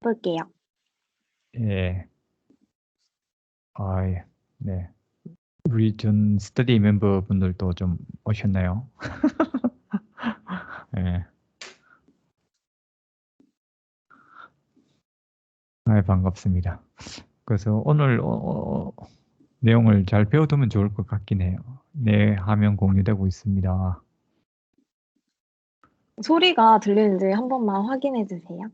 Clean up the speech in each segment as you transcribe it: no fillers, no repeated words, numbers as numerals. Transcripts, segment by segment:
볼게요. 예. 예. 네. 우리 전 스터디 멤버분들도 좀 오셨나요? 예. 반갑습니다. 그래서 오늘 내용을 잘 배워두면 좋을 것 같긴 해요. 네, 화면 공유되고 있습니다. 소리가 들리는지 한 번만 확인해 주세요.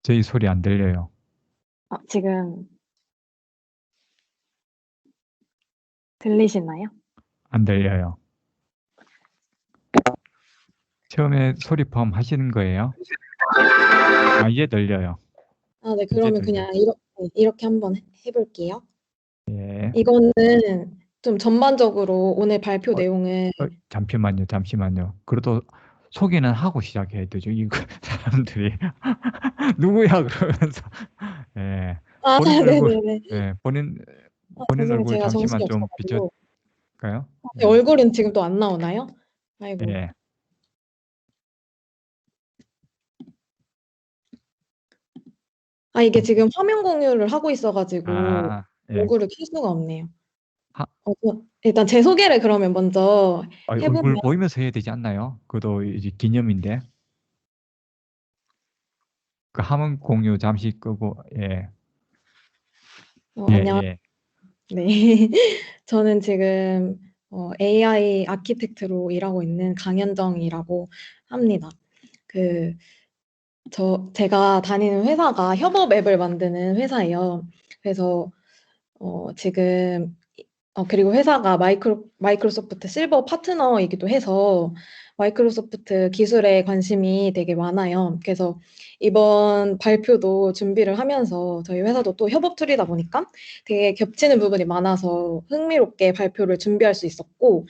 저희 소리 안 들려요. 지금 들리시나요? 안 들려요. 처음에 소리 포함하시는 거예요? 이제 들려요. 네, 이제 그러면 들려요. 그냥 이렇게 한번 해볼게요. 예. 이거는 좀 전반적으로 오늘 발표 내용을 잠시만요. 그래도 소개는 하고 시작해야 되죠. 이거 사람들이 누구야 그러면서. 예. 본인 얼굴, 네네네. 예, 본인 죄송해요. 얼굴 제가 잠시만 정신이 좀 없어가지고. 비춰까요? 얼굴은 지금 또 안 나오나요? 아이고. 예. 이게 지금 화면 공유를 하고 있어가지고 예. 얼굴을 켤 수가 없네요. 일단 제 소개를 그러면 먼저 해보면. 얼굴 보이면서 해야 되지 않나요? 그것도 이제 기념인데. 그 화면 공유 잠시 끄고, 예. 안녕. 예. 네. 저는 지금 AI 아키텍트로 일하고 있는 강현정이라고 합니다. 제가 다니는 회사가 협업 앱을 만드는 회사예요. 그래서 지금 그리고 회사가 마이크로소프트 실버 파트너이기도 해서 마이크로소프트 기술에 관심이 되게 많아요. 그래서 이번 발표도 준비를 하면서 저희 회사도 또 협업 툴이다 보니까 되게 겹치는 부분이 많아서 흥미롭게 발표를 준비할 수 있었고,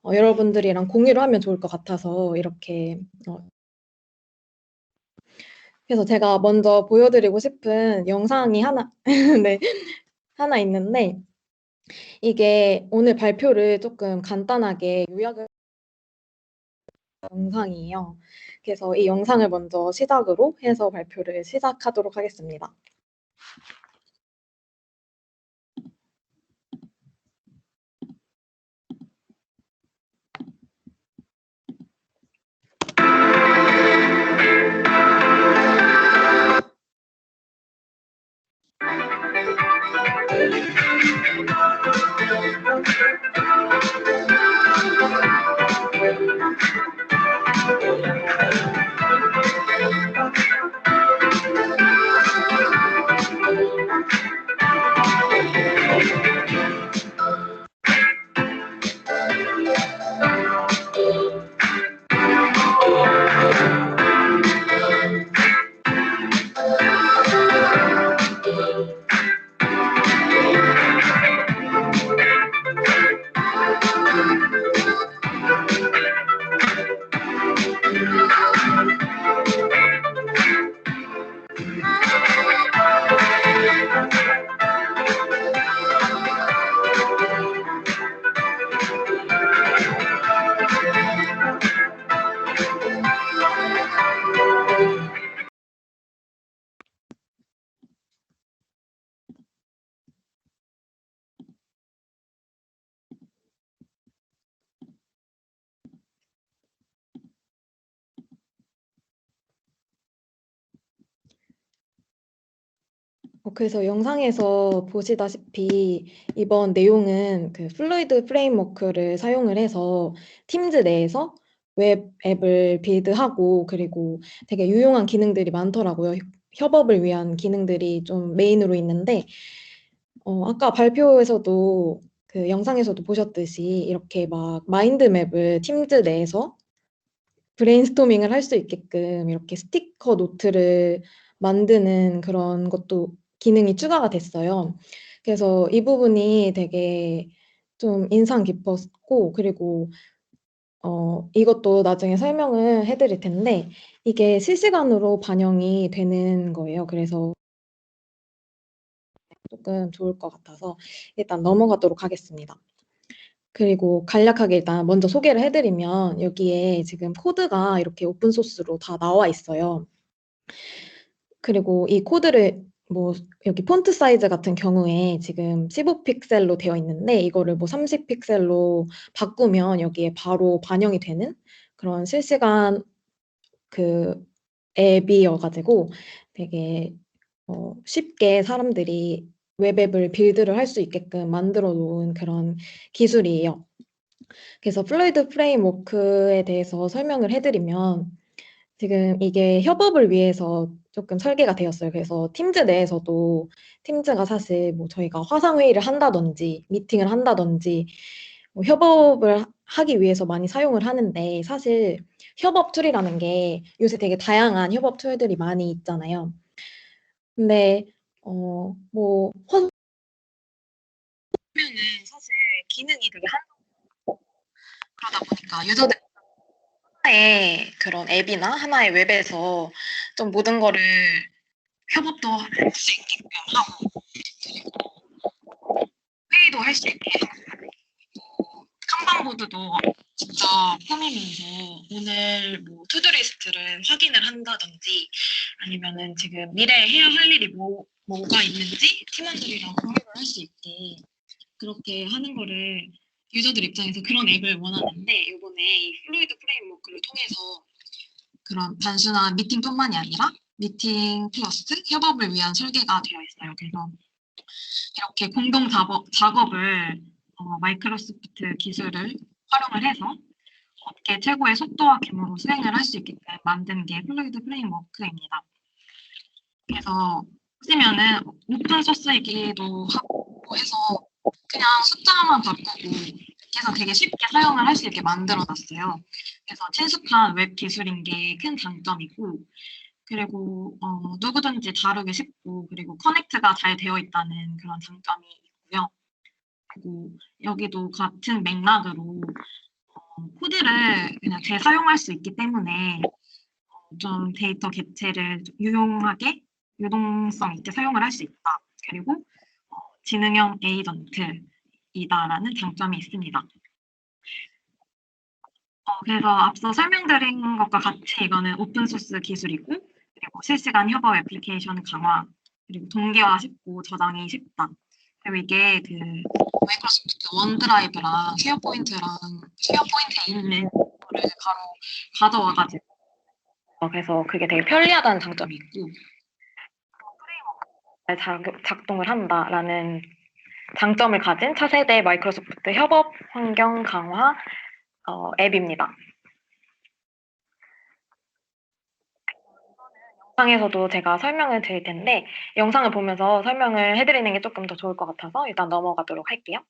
여러분들이랑 공유를 하면 좋을 것 같아서 이렇게 그래서 제가 먼저 보여드리고 싶은 영상이 하나 네, 하나 있는데, 이게 오늘 발표를 조금 간단하게 요약을 영상이에요. 그래서 이 영상을 먼저 시작으로 해서 발표를 시작하도록 하겠습니다. 그래서 영상에서 보시다시피 이번 내용은 그 플루이드 프레임워크를 사용을 해서 팀즈 내에서 웹 앱을 빌드하고, 그리고 되게 유용한 기능들이 많더라고요. 협업을 위한 기능들이 좀 메인으로 있는데, 아까 발표에서도 그 영상에서도 보셨듯이 이렇게 막 마인드맵을 팀즈 내에서 브레인스토밍을 할 수 있게끔 이렇게 스티커 노트를 만드는 그런 것도 기능이 추가가 됐어요. 그래서 이 부분이 되게 좀 인상 깊었고, 그리고 이것도 나중에 설명을 해드릴 텐데, 이게 실시간으로 반영이 되는 거예요. 그래서 조금 좋을 것 같아서 일단 넘어가도록 하겠습니다. 그리고 간략하게 일단 먼저 소개를 해드리면, 여기에 지금 코드가 이렇게 오픈소스로 다 나와 있어요. 그리고 이 코드를 뭐 여기 폰트 사이즈 같은 경우에 지금 15픽셀로 되어 있는데 이거를 뭐 30픽셀로 바꾸면 여기에 바로 반영이 되는 그런 실시간 그 앱이어가지고 되게 쉽게 사람들이 웹앱을 빌드를 할 수 있게끔 만들어 놓은 그런 기술이에요. 그래서 플루이드 프레임워크에 대해서 설명을 해드리면 지금 이게 협업을 위해서 조금 설계가 되었어요. 그래서 팀즈 내에서도 팀즈가 사실 뭐 저희가 화상회의를 한다든지 미팅을 한다든지 뭐 협업을 하기 위해서 많이 사용을 하는데 사실 협업 툴이라는 게 요새 되게 다양한 협업 툴들이 많이 있잖아요. 근데 뭐 화면은 사실 기능이 되게 그러다 보니까 유저들 하나의 그런 앱이나 하나의 웹에서 좀 모든 거를 협업도 할 수 있게끔 하고 회의도 할 수 있게 칸방보드도 직접 꾸미면서 오늘 뭐 투두리스트를 확인을 한다든지 아니면은 지금 미래에 해야 할 일이 뭐가 있는지 팀원들이랑 공유를 할 수 있게 그렇게 하는 거를 유저들 입장에서 그런 앱을 원하는데 이번에 이 플루이드 프레임워크를 통해서 그런 단순한 미팅뿐만이 아니라 미팅 플러스 협업을 위한 설계가 되어 있어요. 그래서 이렇게 공동 작업을 마이크로소프트 기술을 활용을 해서 업계 최고의 속도와 규모로 수행을 할 수 있기 때문에 만든 게 플루이드 프레임워크입니다. 그래서 보시면은 오픈 소스이기도 하고 해서 그냥 숫자만 바꾸고 해서 되게 쉽게 사용을 할 수 있게 만들어 놨어요. 그래서 친숙한 웹 기술인 게 큰 장점이고 그리고 누구든지 다루기 쉽고 그리고 커넥트가 잘 되어 있다는 그런 장점이 있고요. 그리고 여기도 같은 맥락으로 코드를 그냥 재사용할 수 있기 때문에 좀 데이터 객체를 유용하게 유동성 있게 사용을 할 수 있다. 그리고 지능형 에이전트이다라는 장점이 있습니다. 그래서 앞서 설명드린 것과 같이 이거는 오픈소스 기술이고 그리고 실시간 협업 애플리케이션 강화 그리고 동기화 쉽고 저장이 쉽다. 그리고 이게 그 마이크로소프트 원드라이브랑 쉐어포인트에 있는 거를 바로 가져와가지고 그래서 그게 되게 편리하다는 장점이 있고 프레임워크가 작동을 한다라는 장점을 가진 차세대 마이크로소프트 협업 환경 강화 앱입니다. 영상에서도 제가 설명을 드릴 텐데 영상을 보면서 설명을 해드리는 게 조금 더 좋을 것 같아서 일단 넘어가도록 할게요.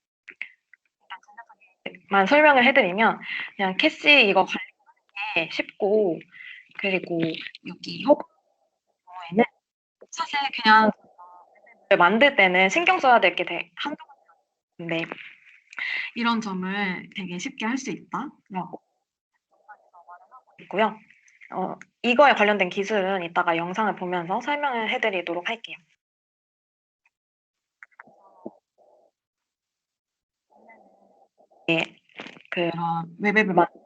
만 설명을 해드리면 그냥 캐시 이거 관리하는 게 쉽고 그리고 여기 허브에는 사실 그냥 만들 때는 신경 써야 될 게 한두 가지인데 이런 점을 되게 쉽게 할 수 있다라고 있고요. 이거에 관련된 기술은 이따가 영상을 보면서 설명을 해드리도록 할게요. 네, 그런 웹앱을 만드는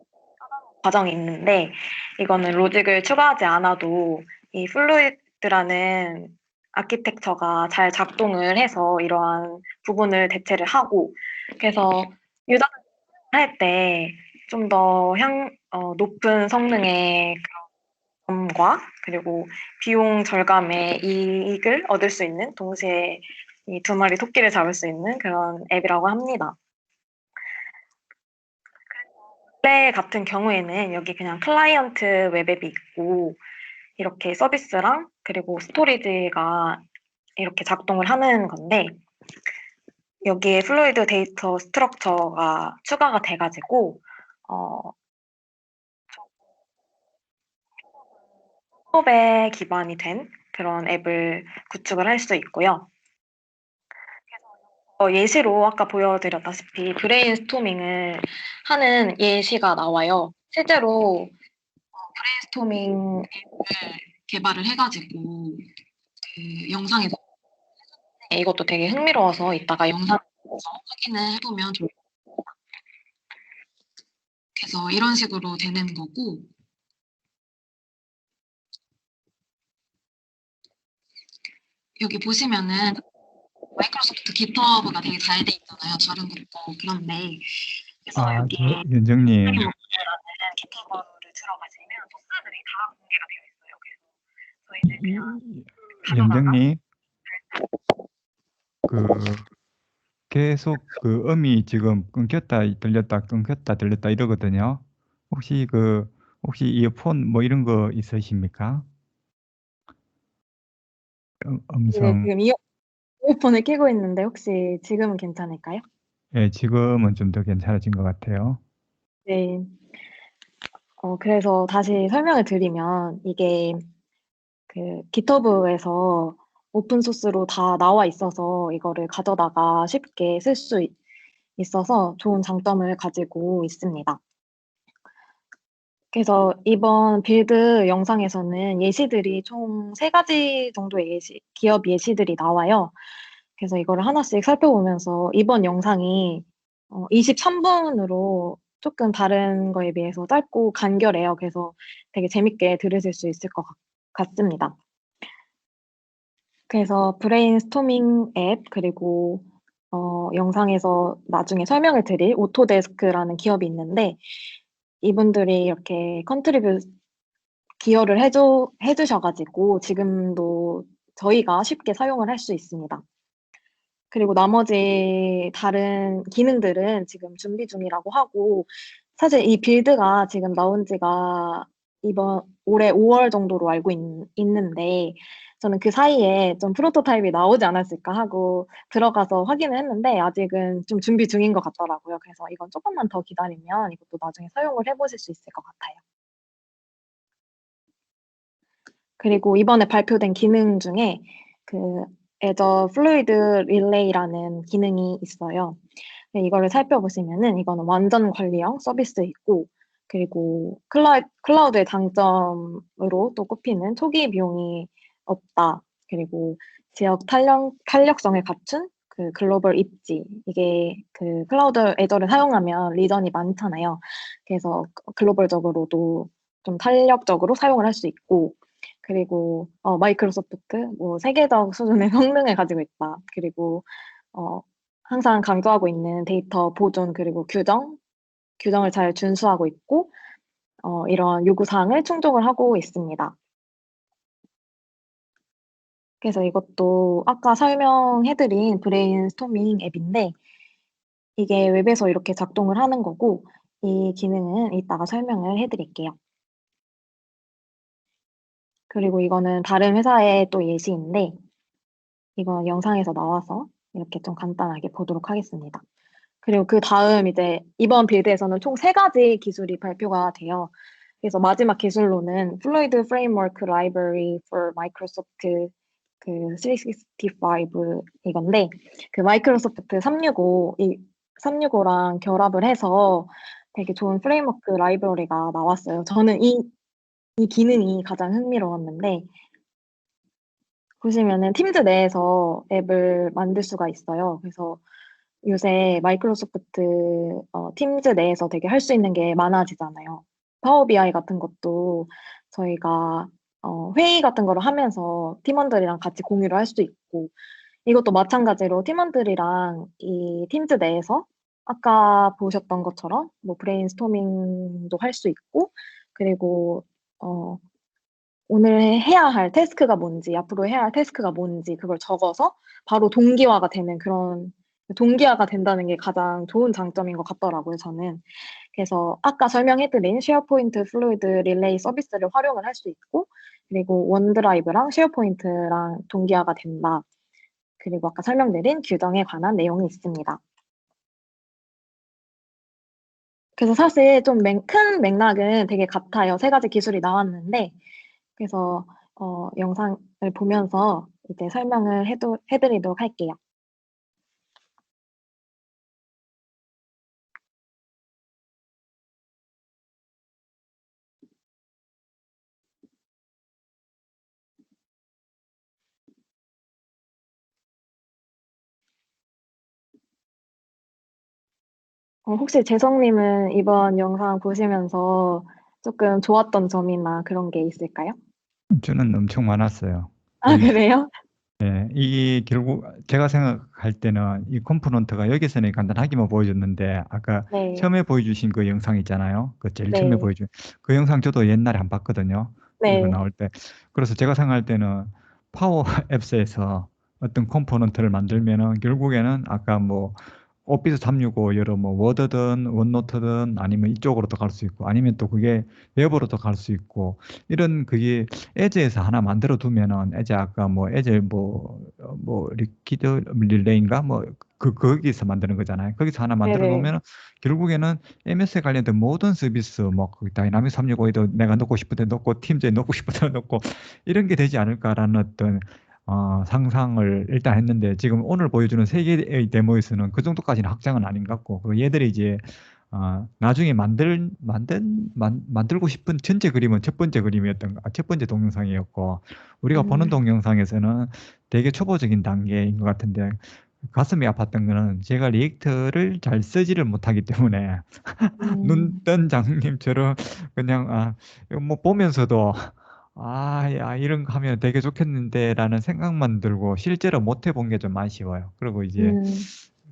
과정이 있는데 이거는 로직을 추가하지 않아도 이 플루이드라는 아키텍처가 잘 작동을 해서 이러한 부분을 대체를 하고 그래서 유저가 할 때 좀 더 높은 성능의 점과 그리고 비용 절감의 이익을 얻을 수 있는 동시에 이 두 마리 토끼를 잡을 수 있는 그런 앱이라고 합니다. 플레이 같은 경우에는 여기 그냥 클라이언트 웹앱이 있고 이렇게 서비스랑 그리고 스토리지가 이렇게 작동을 하는 건데 여기에 플루이드 데이터 스트럭처가 추가가 돼가지고 협업에 기반이 된 그런 앱을 구축을 할 수 있고요. 예시로 아까 보여드렸다시피 브레인스토밍을 하는 예시가 나와요. 실제로 브레인스토밍 앱을 개발을 해가지고 그 영상에서 이것도 되게 흥미로워서 이따가 영상에서 확인을 해보면 좋을 것 같아요. 그래서 이런 식으로 되는 거고 여기 보시면은 마이크로소프트 깃허브가 되게 잘 돼 있잖아요. 다른 것도 그런데 그래서 여기에 연정님, 프레임워크라는 깃허브를 들어가시면 소스들이 다 공개가 되어 있어요. 그래서 저희는 그냥 가져다가 연정님, 계속 음이 지금 끊겼다 들렸다 끊겼다 들렸다 이러거든요. 혹시 이어폰 뭐 이런 거 있으십니까? 네, 음성. 지금 이어폰을 끼고 있는데 혹시 지금은 괜찮을까요? 예, 지금은 좀 더 괜찮아진 것 같아요. 네. 그래서 다시 설명을 드리면 이게 그 깃허브에서 오픈 소스로 다 나와 있어서 이거를 가져다가 쉽게 쓸 수 있어서 좋은 장점을 가지고 있습니다. 그래서 이번 빌드 영상에서는 예시들이 총 3가지 정도의 기업 예시들이 나와요. 그래서 이거를 하나씩 살펴보면서 이번 영상이 23분으로 조금 다른 거에 비해서 짧고 간결해요. 그래서 되게 재밌게 들으실 수 있을 것 같습니다. 그래서 브레인스토밍 앱 그리고 영상에서 나중에 설명을 드릴 오토데스크라는 기업이 있는데 이분들이 이렇게 기여를 해주셔가지고 지금도 저희가 쉽게 사용을 할 수 있습니다. 그리고 나머지 다른 기능들은 지금 준비 중이라고 하고 사실 이 빌드가 지금 나온 지가 이번 올해 5월 정도로 알고 있는데 저는 그 사이에 좀 프로토타입이 나오지 않았을까 하고 들어가서 확인을 했는데 아직은 좀 준비 중인 것 같더라고요. 그래서 이건 조금만 더 기다리면 이것도 나중에 사용을 해보실 수 있을 것 같아요. 그리고 이번에 발표된 기능 중에 그 Azure Fluid Relay라는 기능이 있어요. 네, 이거를 살펴보시면은 이거는 완전 관리형 서비스이고 그리고 클라우드의 장점으로 또 꼽히는 초기 비용이 없다. 그리고 지역 탄력성을 갖춘 그 글로벌 입지. 이게 그 클라우드 애저를 사용하면 리전이 많잖아요. 그래서 글로벌적으로도 좀 탄력적으로 사용을 할 수 있고 그리고 마이크로소프트 뭐 세계적 수준의 성능을 가지고 있다. 그리고 어, 항상 강조하고 있는 데이터 보존 그리고 규정을 잘 준수하고 있고 이런 요구사항을 충족을 하고 있습니다. 그래서 이것도 아까 설명해드린 브레인스토밍 앱인데 이게 웹에서 이렇게 작동을 하는 거고 이 기능은 이따가 설명을 해드릴게요. 그리고 이거는 다른 회사의 또 예시인데 이건 영상에서 나와서 이렇게 좀 간단하게 보도록 하겠습니다. 그리고 그 다음 이제 이번 빌드에서는 총 3가지 기술이 발표가 돼요. 그래서 마지막 기술로는 Fluid Framework Library for Microsoft 그 365 이건데 그 마이크로소프트 365랑 결합을 해서 되게 좋은 프레임워크 라이브러리가 나왔어요. 저는 이 기능이 가장 흥미로웠는데 보시면은 팀즈 내에서 앱을 만들 수가 있어요. 그래서 요새 마이크로소프트 팀즈 내에서 되게 할 수 있는 게 많아지잖아요. 파워 BI 같은 것도 저희가 회의 같은 거를 하면서 팀원들이랑 같이 공유를 할 수도 있고 이것도 마찬가지로 팀원들이랑 이 팀즈 내에서 아까 보셨던 것처럼 뭐 브레인스토밍도 할 수 있고 그리고 어, 오늘 해야 할 태스크가 뭔지, 앞으로 해야 할 태스크가 뭔지, 그걸 적어서 바로 동기화가 되는 동기화가 된다는 게 가장 좋은 장점인 것 같더라고요, 저는. 그래서 아까 설명해드린 쉐어포인트 플루이드 릴레이 서비스를 활용을 할 수 있고, 그리고 원드라이브랑 쉐어포인트랑 동기화가 된다. 그리고 아까 설명드린 규정에 관한 내용이 있습니다. 그래서 사실 좀 큰 맥락은 되게 같아요. 3가지 기술이 나왔는데, 그래서 영상을 보면서 이제 설명을 해드리도록 할게요. 혹시 재성님은 이번 영상 보시면서 조금 좋았던 점이나 그런 게 있을까요? 저는 엄청 많았어요. 아, 그래요? 예, 이 결국 제가 생각할 때는 이 컴포넌트가 여기서는 간단하게만 보여줬는데 아까 네, 처음에 보여주신 그 영상 있잖아요. 그 제일 처음에 네, 보여준 그 영상 저도 옛날에 한 번 봤거든요. 이거 네, 나올 때. 그래서 제가 생각할 때는 파워 앱스에서 어떤 컴포넌트를 만들면은 결국에는 아까 뭐 오피스 365 여러 뭐 워드든 원노트든 아니면 이쪽으로도 갈 수 있고 아니면 또 그게 웹으로도 갈 수 있고 이런 그게 에즈에서 하나 만들어 두면은 에즈 아까 뭐 에즈 뭐 리퀴드 릴레이인가 뭐 거기서 만드는 거잖아요. 거기서 하나 만들어 네네. 놓으면 결국에는 MS에 관련된 모든 서비스 뭐 그 다이나믹 365에도 내가 넣고 싶을 때 넣고 팀즈에 넣고 싶을 때 넣고 이런 게 되지 않을까라는 어떤 상상을 일단 했는데 지금 오늘 보여주는 세 개의 데모에서는 그 정도까지는 확장은 아닌 것 같고 그리고 얘들이 이제 나중에 만들고 싶은 전체 그림은 첫 번째 그림이었던 첫 번째 동영상이었고 우리가 보는 음, 동영상에서는 되게 초보적인 단계인 것 같은데 가슴이 아팠던 거는 제가 리액터를 잘 쓰지를 못하기 때문에 음, 눈뜬 장님처럼 그냥 이거 뭐 보면서도 야, 이런 거 하면 되게 좋겠는데라는 생각만 들고 실제로 못 해본 게 좀 아쉬워요. 그리고 이제 음,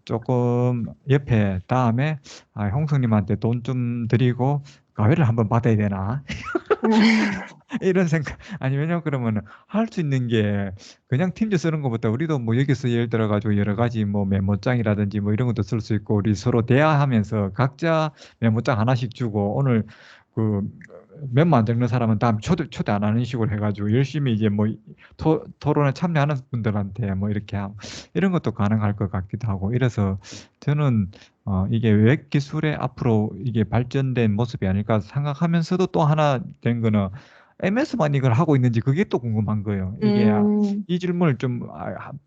조금 옆에 다음에 형수님한테 돈 좀 드리고 과외를 한번 받아야 되나? 이런 생각. 아니, 왜냐면 그러면 할 수 있는 게 그냥 팀즈 쓰는 것보다 우리도 뭐 여기서 예를 들어가지고 여러 가지 뭐 메모장이라든지 뭐 이런 것도 쓸 수 있고 우리 서로 대화하면서 각자 메모장 하나씩 주고 오늘 그 멤버 안 적는 사람은 다음 초대 안 하는 식으로 해가지고 열심히 이제 뭐 토론에 참여하는 분들한테 뭐 이렇게 하고 이런 것도 가능할 것 같기도 하고 이래서 저는 이게 웹 기술의 앞으로 이게 발전된 모습이 아닐까 생각하면서도 또 하나 된 거는 MS만 이걸 하고 있는지 그게 또 궁금한 거예요. 이게 음, 이 질문을 좀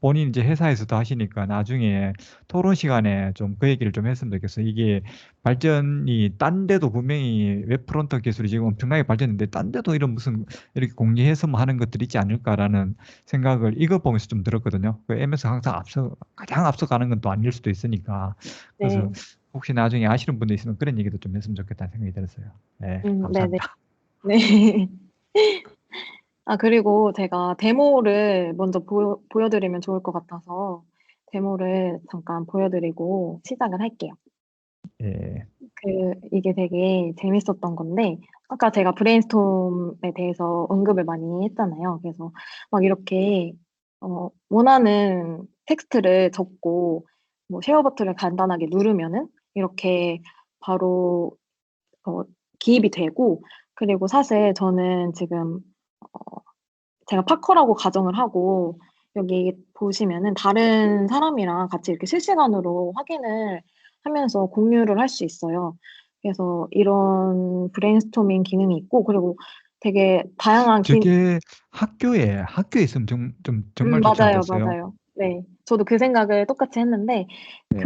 본인 이제 회사에서도 하시니까 나중에 토론 시간에 좀 그 얘기를 좀 했으면 좋겠어요. 이게 발전이 딴 데도 분명히 웹 프론트 기술이 지금 엄청나게 발전했는데 딴 데도 이런 무슨 이렇게 공유해서 뭐 하는 것들이 있지 않을까라는 생각을 이거 보면서 좀 들었거든요. 그 MS 항상 가장 앞서가는 건 또 아닐 수도 있으니까. 그래서 네, 혹시 나중에 아시는 분도 있으면 그런 얘기도 좀 했으면 좋겠다는 생각이 들었어요. 네, 네네. 감사합니다. 네. 아, 그리고 제가 데모를 먼저 보여드리면 좋을 것 같아서 데모를 잠깐 보여드리고 시작을 할게요. 예, 이게 되게 재밌었던 건데, 아까 제가 브레인스톰에 대해서 언급을 많이 했잖아요. 그래서 막 이렇게, 원하는 텍스트를 적고, 뭐 쉐어 버튼을 간단하게 누르면은, 이렇게 바로, 어, 기입이 되고, 그리고 사실 저는 지금, 어, 제가 파커라고 가정을 하고, 여기 보시면은 다른 사람이랑 같이 이렇게 실시간으로 확인을 하면서 공유를 할 수 있어요. 그래서 이런 브레인스토밍 기능이 있고, 그리고 되게 다양한 저게 학교에 있으면 정말 좋지 맞아요, 않겠어요? 맞아요. 네. 저도 그 생각을 똑같이 했는데, 예,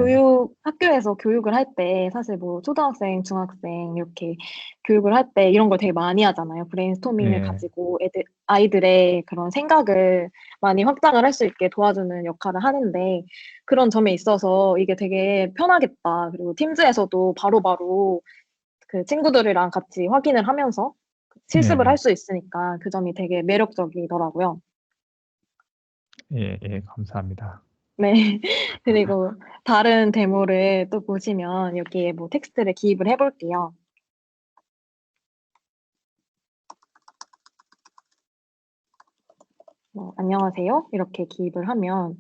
학교에서 교육을 할 때, 사실 뭐, 초등학생, 중학생, 이렇게 교육을 할 때 이런 걸 되게 많이 하잖아요. 브레인스토밍을 예, 가지고 아이들의 그런 생각을 많이 확장을 할 수 있게 도와주는 역할을 하는데, 그런 점에 있어서 이게 되게 편하겠다. 그리고 팀즈에서도 바로바로 그 친구들이랑 같이 확인을 하면서 실습을 할 예, 수 있으니까 그 점이 되게 매력적이더라고요. 예, 감사합니다. 네. 그리고 다른 데모를 또 보시면 여기에 뭐 텍스트를 기입을 해볼게요. 안녕하세요. 이렇게 기입을 하면,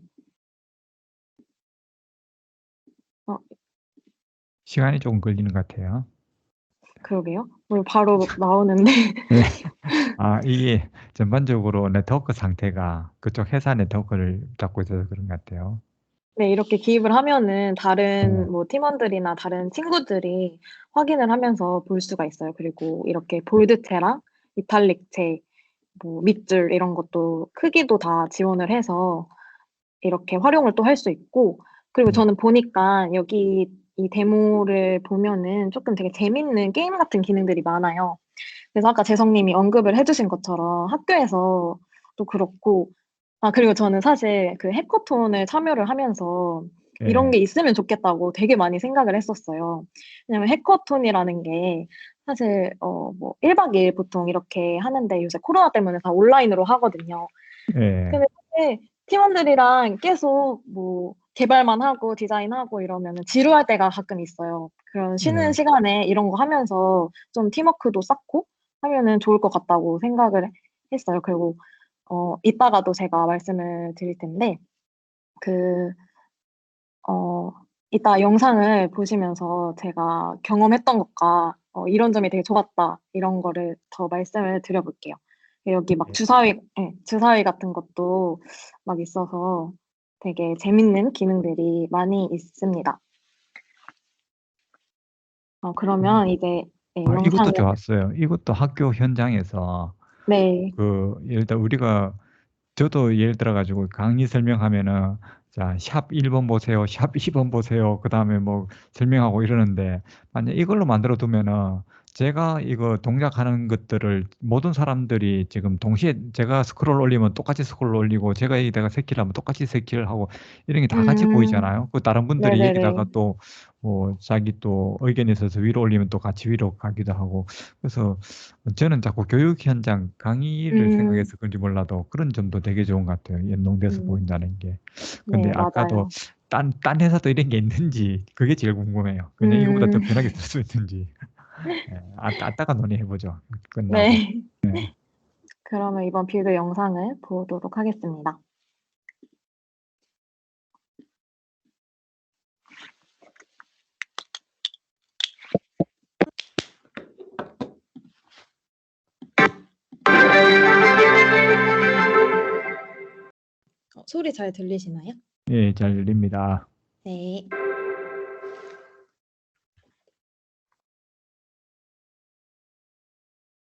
어, 시간이 조금 걸리는 것 같아요. 그러게요. 바로 나오는데. 예. 이게 전반적으로 네트워크 상태가 그쪽 회사 네트워크를 잡고 있어서 그런 것 같아요. 네, 이렇게 기입을 하면은 예, 다른 뭐 팀원들이나 다른 친구들이 확인을 하면서 볼 수가 있어요. 그리고 이렇게 볼드체랑 이탈릭체, 뭐 밑줄 이런 것도 크기도 다 지원을 해서 이렇게 활용을 또 할 수 있고, 그리고 예, 저는 보니까 여기 이 데모를 보면은 조금 되게 재밌는 게임 같은 기능들이 많아요. 그래서 아까 재성님이 언급을 해주신 것처럼 학교에서 또 그렇고, 그리고 저는 사실 그 해커톤을 참여를 하면서 이런 예. 게 있으면 좋겠다고 되게 많이 생각을 했었어요. 왜냐면 해커톤이라는 게 사실, 뭐 1박 2일 보통 이렇게 하는데 요새 코로나 때문에 다 온라인으로 하거든요. 예. 근데 사실 팀원들이랑 계속 뭐 개발만 하고 디자인하고 이러면은 지루할 때가 가끔 있어요. 그런 쉬는 예. 시간에 이런 거 하면서 좀 팀워크도 쌓고 하면은 좋을 것 같다고 생각을 했어요. 그리고 이따가도 제가 말씀을 드릴 텐데 그 어 이따 영상을 보시면서 제가 경험했던 것과 이런 점이 되게 좋았다 이런 거를 더 말씀을 드려 볼게요. 여기 막 예. 주사위 같은 것도 막 있어서 되게 재밌는 기능들이 많이 있습니다. 음. 그러면 이제 네, 이것도 영상을 좋았어요. 이것도 학교 현장에서 네. 예를 들어 우리가 저도 예를 들어 가지고 강의 설명하면은 자, 샵 1번 보세요. 샵 2번 보세요. 그다음에 뭐 설명하고 이러는데 만약 이걸로 만들어 두면은 제가 이거 동작하는 것들을 모든 사람들이 지금 동시에 제가 스크롤 올리면 똑같이 스크롤 올리고 제가 여기다가 새끼를 하면 똑같이 새끼를 하고 이런 게 다 같이 음. 보이잖아요. 그 다른 분들이 네네네. 여기다가 또 뭐 자기 또 의견이 있어서 위로 올리면 또 같이 위로 가기도 하고 그래서 저는 자꾸 교육 현장 강의를 음. 생각해서 그런지 몰라도 그런 점도 되게 좋은 것 같아요. 연동돼서 음. 보인다는 게. 근데 네, 아까도 맞아요. 딴 회사도 이런 게 있는지 그게 제일 궁금해요. 그냥 이거보다 더 음. 편하게 쓸 수 있는지. 예. 따가 논의해 보죠. 끝나고. 네. 네. 그러면 이번 빌드 영상을 보도록 하겠습니다. 소리 잘 들리시나요? 예, 잘 들립니다. 네.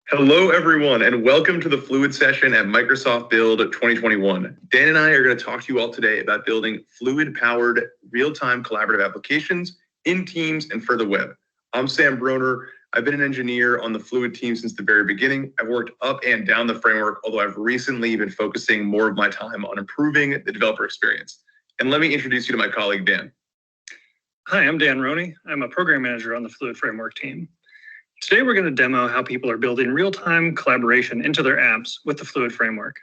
Hello, everyone, and welcome to the Fluid session at Microsoft Build 2021. Dan and I are going to talk to you all today about building Fluid-powered real-time collaborative applications in Teams and for the web. I'm Sam Broner. I've been an engineer on the Fluid team since the very beginning. I've worked up and down the framework, although I've recently been focusing more of my time on improving the developer experience. And let me introduce you to my colleague, Dan. Hi, I'm Dan Roney. I'm a program manager on the Fluid Framework team. Today, we're going to demo how people are building real-time collaboration into their apps with the Fluid Framework.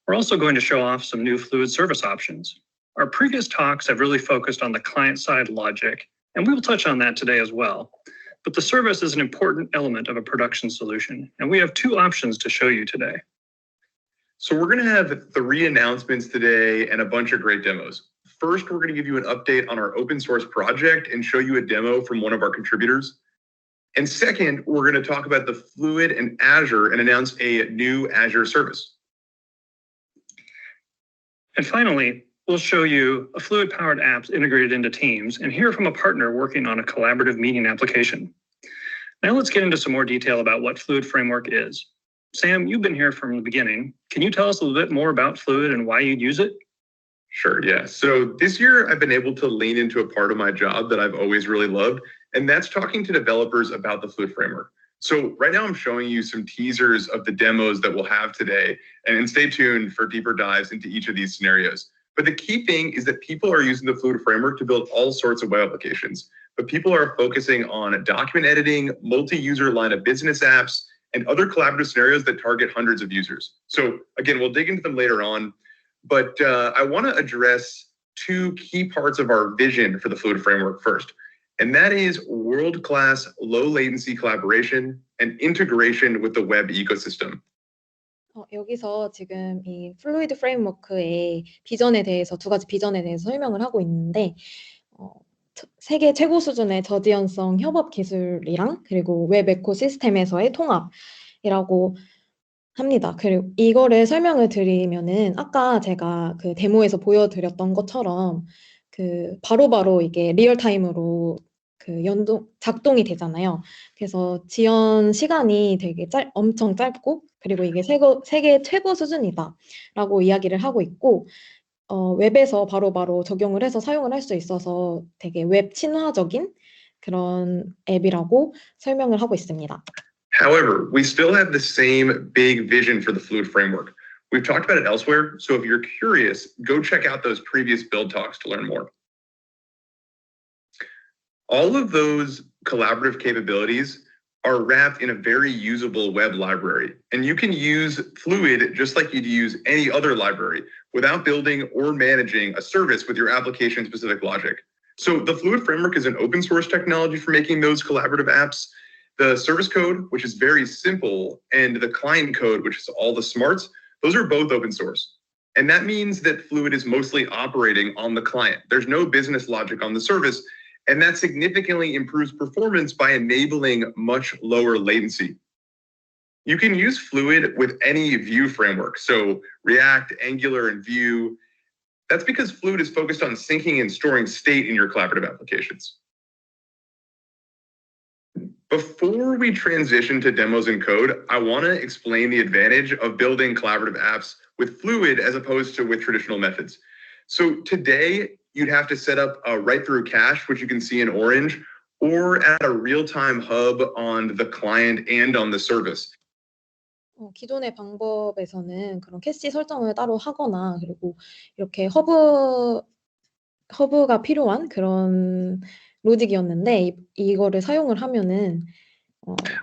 We're also going to show off some new Fluid service options. Our previous talks have really focused on the client-side logic, and we will touch on that today as well. But the service is an important element of a production solution, and we have two options to show you today. So we're going to have 3 announcements today and a bunch of great demos. First, we're going to give you an update on our open source project and show you a demo from one of our contributors. And second, we're going to talk about the Fluid and Azure and announce a new Azure service. And finally, we'll show you a Fluid-powered apps integrated into Teams and hear from a partner working on a collaborative meeting application. Now let's get into some more detail about what Fluid Framework is. Sam, you've been here from the beginning. Can you tell us a little bit more about Fluid and why you'd use it? Sure, yeah. So this year I've been able to lean into a part of my job that I've always really loved, and that's talking to developers about the Fluid framework. So right now I'm showing you some teasers of the demos that we'll have today, and stay tuned for deeper dives into each of these scenarios. But the key thing is that people are using the Fluid framework to build all sorts of web applications, but people are focusing on document editing, multi-user line of business apps, and other collaborative scenarios that target hundreds of users. So again, we'll dig into them later on, but I want to address 2 key parts of our vision for the Fluid framework first. And that is world-class low latency collaboration and integration with the web ecosystem. 여기서 지금 이 플루이드 프레임워크의 비전에 대해서 2가지 비전에 대해서 설명을 하고 있는데 세계 최고 수준의 저지연성 협업 기술이랑 그리고 웹 에코시스템에서의 통합이라고 합니다. 그리고 이거를 설명을 드리면은 아까 제가 그 데모에서 보여드렸던 것처럼 바로바로 이게 리얼타임으로 작동이 되잖아요. 그래서 지연 시간이 되게 엄청 짧고 그리고 이게 세계 최고 수준이다라고 이야기를 하고 있고 웹에서 바로바로 적용을 해서 사용을 할 수 있어서 되게 웹 친화적인 그런 앱이라고 설명을 하고 있습니다. However, we still have the same big vision for the Fluid framework. We've talked about it elsewhere, so if you're curious, go check out those previous build talks to learn more. All of those collaborative capabilities are wrapped in a very usable web library. And you can use Fluid just like you'd use any other library without building or managing a service with your application-specific logic. So the Fluid Framework is an open source technology for making those collaborative apps. The service code, which is very simple, and the client code, which is all the smarts, those are both open source. And that means that Fluid is mostly operating on the client. There's no business logic on the service, and that significantly improves performance by enabling much lower latency. You can use Fluid with any Vue framework, so React, Angular, and Vue. That's because Fluid is focused on syncing and storing state in your collaborative applications. Before we transition to demos and code, I want to explain the advantage of building collaborative apps with Fluid as opposed to with traditional methods. So today, you'd have to set up a write-through cache, which you can see in orange, or add a real-time hub on the client and on the service. 기존의 방법에서는 그런 캐시 설정을 따로 하거나 그리고 이렇게 허브가 필요한 그런 로직이었는데 이거를 사용을 하면은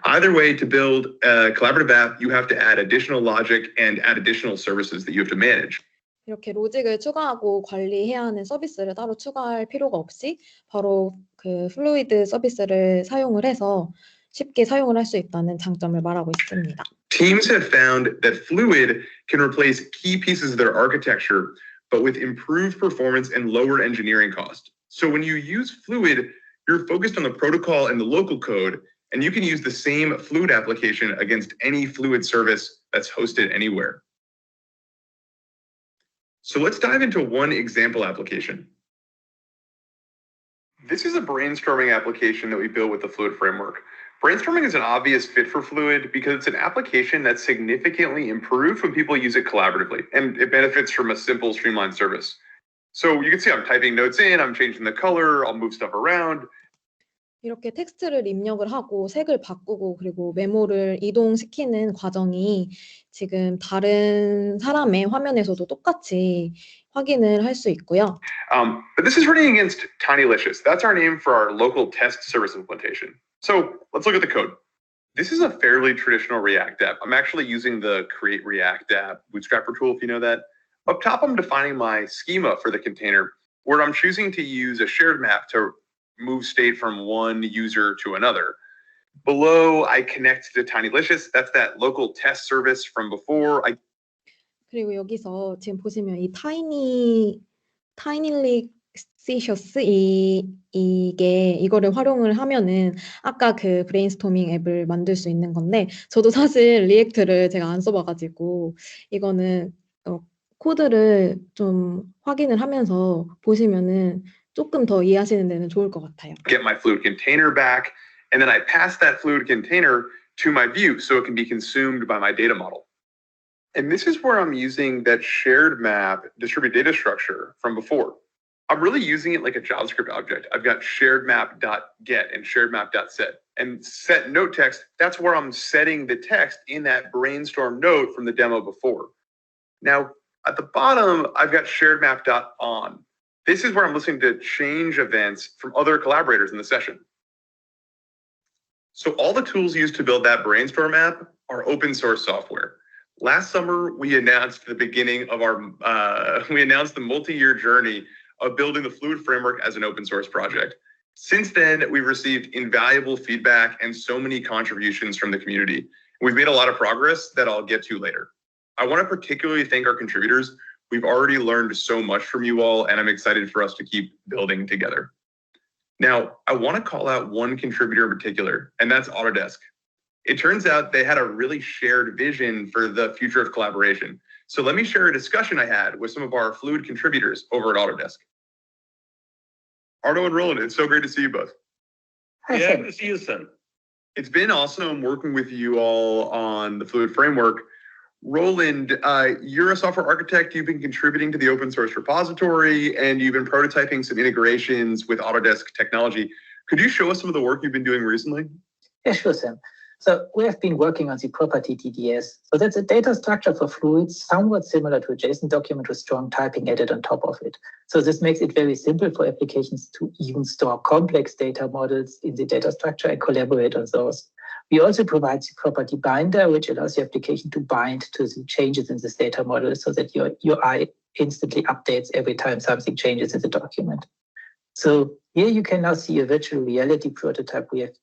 Either way, to build a collaborative app, you have to add additional logic and add additional services that you have to manage. 이렇게 로직을 추가하고 관리해야 하는 서비스를 따로 추가할 필요가 없이 바로 그 플루이드 서비스를 사용을 해서 쉽게 사용을 할 수 있다는 장점을 말하고 있습니다. Teams have found that Fluid can replace key pieces of their architecture, but with improved performance and lower engineering cost. So when you use Fluid, you're focused on the protocol and the local code, and you can use the same Fluid application against any Fluid service that's hosted anywhere. So let's dive into one example application. This is a brainstorming application that we built with the Fluid framework. Brainstorming is an obvious fit for Fluid because it's an application that's significantly improved when people use it collaboratively, and it benefits from a simple, streamlined service. So you can see I'm typing notes in, I'm changing the color, I'll move stuff around. 이렇게 텍스트를 입력을 하고 색을 바꾸고 그리고 메모를 이동시키는 과정이 지금 다른 사람의 화면에서도 똑같이 확인을 할 수 있고요. But this is running against Tinylicious. That's our name for our local test service implementation. So let's look at the code. This is a fairly traditional React app. I'm actually using the Create React app Bootstrapper tool, if you know that. Up top, I'm defining my schema for the container, where I'm choosing to use a shared map to move state from one user to another. Below, I connect to Tinylicious. That's that local test service from before. 그리고 여기서 지금 보시면 이 Tinylicious 이거를 활용을 하면은 아까 그 브레인스토밍 앱을 만들 수 있는 건데 저도 사실 리액트를 제가 안 써봐가지고 이거는 코드를 좀 확인을 하면서 보시면은 조금 더 이해하시는 데는 좋을 것 같아요. Get my Fluid container back, and then I pass that Fluid container to my view so it can be consumed by my data model. And this is where I'm using that shared map distributed data structure from before. I'm really using it like a JavaScript object. I've got shared map.get and shared map.set. And set note text, that's where I'm setting the text in that brainstorm note from the demo before. Now, at the bottom, I've got shared map.on. This is where I'm listening to change events from other collaborators in the session. So all the tools used to build that brainstorm app are open source software. Last summer, we announced the beginning of the multi-year journey of building the Fluid framework as an open source project. Since then, we've received invaluable feedback and so many contributions from the community. We've made a lot of progress that I'll get to later. I want to particularly thank our contributors. We've already learned so much from you all, and I'm excited for us to keep building together. Now, I want to call out one contributor in particular, and that's Autodesk. It turns out they had a really shared vision for the future of collaboration. So let me share a discussion I had with some of our Fluid contributors over at Autodesk. Arno and Roland, it's so great to see you both. Hi, yeah, good to see you, son. It's been awesome working with you all on the Fluid framework. Roland, you're a software architect. You've been contributing to the open source repository, and you've been prototyping some integrations with Autodesk technology. Could you show us some of the work you've been doing recently? Yeah, sure, Sam. So we have been working on the property TDS. So that's a data structure for Fluids, somewhat similar to a JSON document with strong typing added on top of it. So this makes it very simple for applications to even store complex data models in the data structure and collaborate on those. We also provide the property binder, which allows the application to bind to the changes in this data model so that your UI instantly updates every time something changes in the document. So here you can now see a virtual reality prototype we have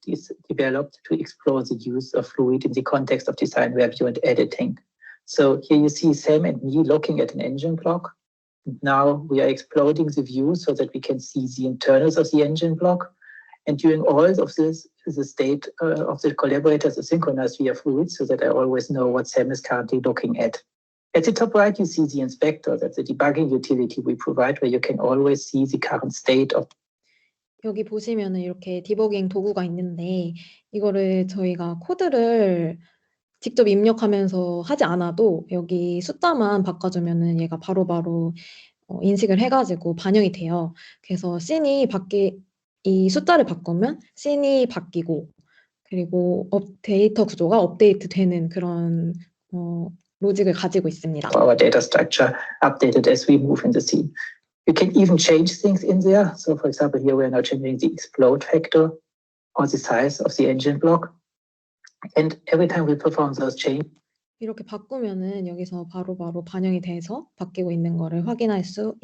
developed to explore the use of Fluid in the context of design review and editing. So here you see Sam and me looking at an engine block. Now we are exploding the view so that we can see the internals of the engine block. And during all of this, the state of the collaborators is synchronized via Fluid so that I always know what Sam is currently looking at. At the top right, you see the inspector. That's the debugging utility we provide, where you can always see the current state of. 여기 보시면은 이렇게 디버깅 도구가 있는데 이거를 저희가 코드를 직접 입력하면서 하지 않아도 여기 숫자만 바꿔주면은 얘가 바로바로 인식을 해가지고 반영이 돼요. 그래서 이 숫자를 바꾸면 씬이 바뀌고 그리고 데이터 구조가 업데이트 되는 그런 로직을 가지고 있습니다. Our data structure updated as we move in the scene. You can even change things in there. So for example, here we are now changing the explode factor or the size of the engine block. And every time we perform those changes, 이렇게 바꾸면은 여기서 바로바로 반영이 돼서 바뀌고 있는 거를 확인할 수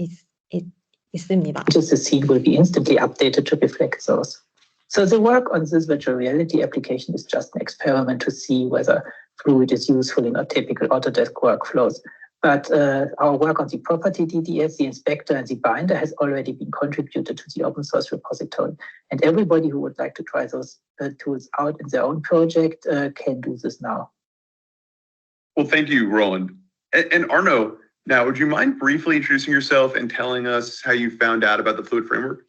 있습니다. the scene will be instantly updated to reflect those. So the work on this virtual reality application is just an experiment to see whether Fluid is useful in our typical Autodesk workflows. But our work on the property DDS, the inspector, and the binder has already been contributed to the open source repository. And everybody who would like to try those tools out in their own project can do this now. Well, thank you, Roland. And Arno, now, would you mind briefly introducing yourself and telling us how you found out about the Fluid Framework?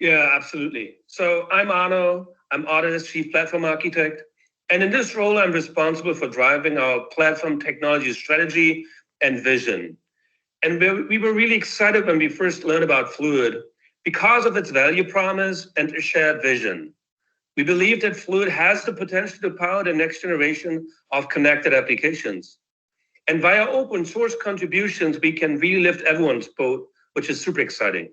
Yeah, absolutely. So I'm Arno. I'm Autodesk Chief Platform Architect. And in this role, I'm responsible for driving our platform technology strategy and vision. And we were really excited when we first learned about Fluid because of its value promise and a shared vision. We believe that Fluid has the potential to power the next generation of connected applications. And via open source contributions, we can really lift everyone's boat, which is super exciting.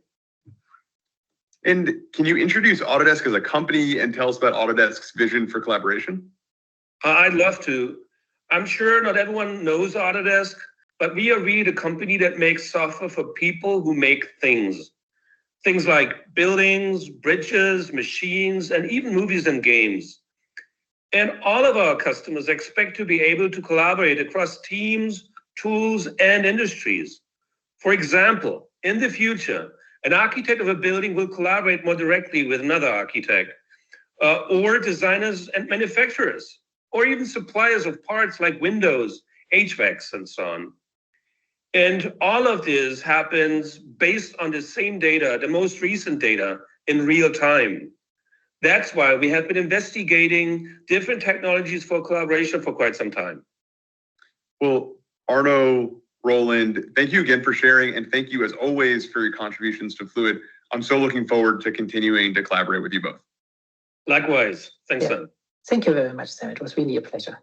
And can you introduce Autodesk as a company and tell us about Autodesk's vision for collaboration? I'd love to. I'm sure not everyone knows Autodesk, but we are really the company that makes software for people who make things. Things like buildings, bridges, machines, and even movies and games. And all of our customers expect to be able to collaborate across teams, tools, and industries. For example, in the future, an architect of a building will collaborate more directly with another architect, or designers and manufacturers, or even suppliers of parts like windows, HVACs, and so on. And all of this happens based on the same data, the most recent data, in real time. That's why we have been investigating different technologies for collaboration for quite some time. Well, Arno, Roland, thank you again for sharing, and thank you as always for your contributions to Fluid. I'm so looking forward to continuing to collaborate with you both. Likewise. Thanks, Sam. Thank you very much, Sam. It was really a pleasure.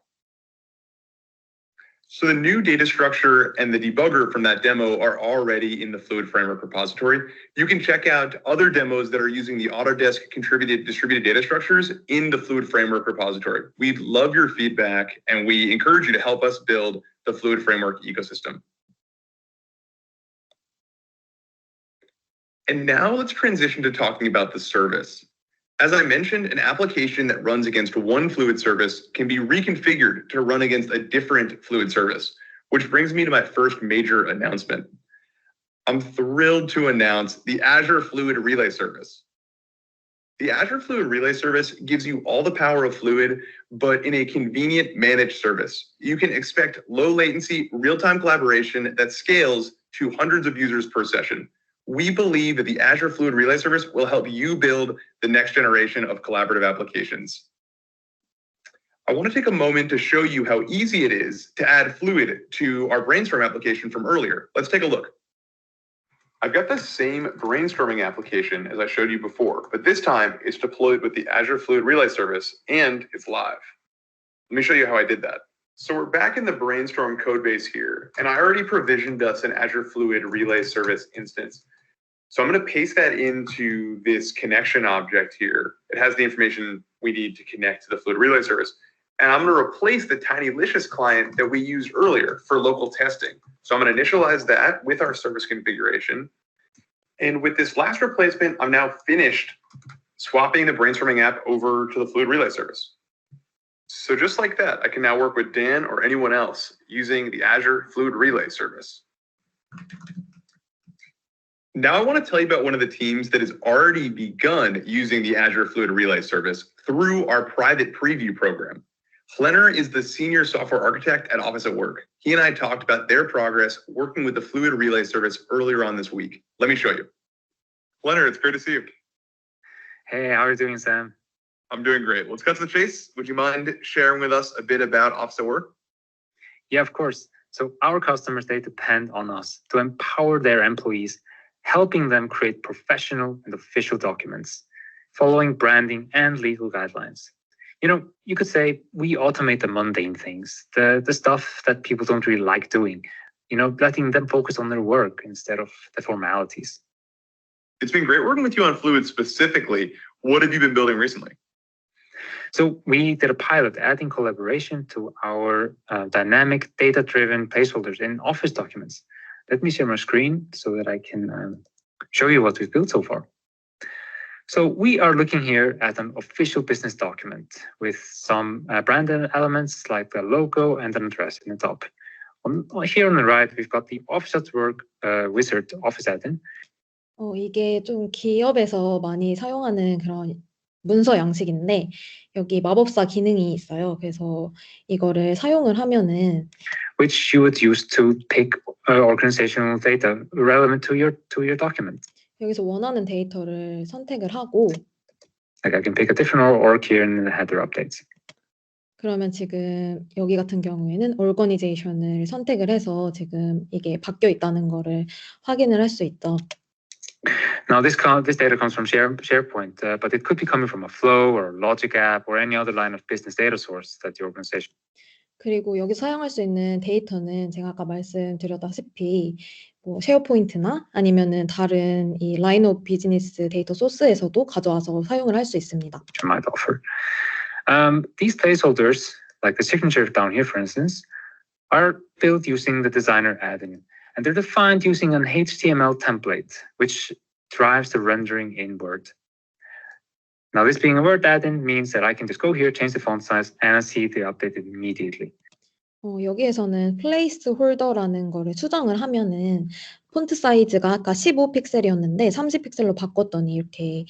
So the new data structure and the debugger from that demo are already in the Fluid Framework repository. You can check out other demos that are using the Autodesk contributed distributed data structures in the Fluid Framework repository. We'd love your feedback, and we encourage you to help us build the Fluid Framework ecosystem. And now let's transition to talking about the service. As I mentioned, an application that runs against one Fluid service can be reconfigured to run against a different Fluid service, which brings me to my first major announcement. I'm thrilled to announce the Azure Fluid Relay Service. The Azure Fluid Relay Service gives you all the power of Fluid, but in a convenient managed service. You can expect low latency, real-time collaboration that scales to hundreds of users per session. We believe that the Azure Fluid Relay Service will help you build the next generation of collaborative applications. I want to take a moment to show you how easy it is to add Fluid to our Brainstorm application from earlier. Let's take a look. I've got the same brainstorming application as I showed you before, but this time it's deployed with the Azure Fluid Relay Service and it's live. Let me show you how I did that. So we're back in the Brainstorm code base here, and I already provisioned us an Azure Fluid Relay Service instance. So I'm going to paste that into this connection object here. It has the information we need to connect to the Fluid Relay Service. And I'm going to replace the TinyLicious client that we used earlier for local testing. So I'm going to initialize that with our service configuration. And with this last replacement, I'm now finished swapping the brainstorming app over to the Fluid Relay service. So just like that, I can now work with Dan or anyone else using the Azure Fluid Relay service. Now I want to tell you about one of the teams that has already begun using the Azure Fluid Relay service through our private preview program. Flenner is the senior software architect at Office at Work. He and I talked about their progress working with the Fluid Relay service earlier on this week. Let me show you. Flenner, it's great to see you. Hey, how are you doing, Sam? I'm doing great. Let's cut to the chase. Would you mind sharing with us a bit about Office at Work? Yeah, of course. So our customers, they depend on us to empower their employees, helping them create professional and official documents, following branding and legal guidelines. You know, you could say we automate the mundane things, the stuff that people don't really like doing, you know, letting them focus on their work instead of the formalities. It's been great working with you on Fluid specifically. What have you been building recently? So we did a pilot adding collaboration to our dynamic data-driven placeholders in Office documents. Let me share my screen so that I can show you what we've built so far. So we are looking here at an official business document with some branded elements like the logo and an address in the top. Here on the right, we've got the Office at Work wizard Office add-in. 이게 좀 기업에서 많이 사용하는 그런 문서 양식인데 여기 마법사 기능이 있어요. 그래서 이거를 사용을 하면은 which you would use to pick organizational data relevant to your document. 여기서 원하는 데이터를 선택을 하고 Like I can pick a different org here in the header updates. 그러면 지금 여기 같은 경우에는 organization을 선택을 해서 지금 이게 바뀌어 있다는 거를 확인을 할 수 있죠. Now this data comes from SharePoint, but it could be coming from a Flow or Logic app or any other line of business data source that your organization. 그리고 여기 사용할 수 있는 데이터는 제가 아까 말씀드렸다시피 뭐 쉐어포인트나 아니면은 다른 이 라인 오브 비즈니스 데이터 소스에서도 가져와서 사용을 할 수 있습니다. Which I might offer. These placeholders, like the signature down here, for instance, are built using the designer add-in. And they're defined using an HTML template, which drives the rendering in Word. Now, this being a Word add-in means that I can just go here, change the font size, and I see the updated immediately. 여기에서는 placeholder라는 거를 수정을 하면은 폰트 사이즈가 아까 15픽셀이었는데 30픽셀로 바꿨더니 이렇게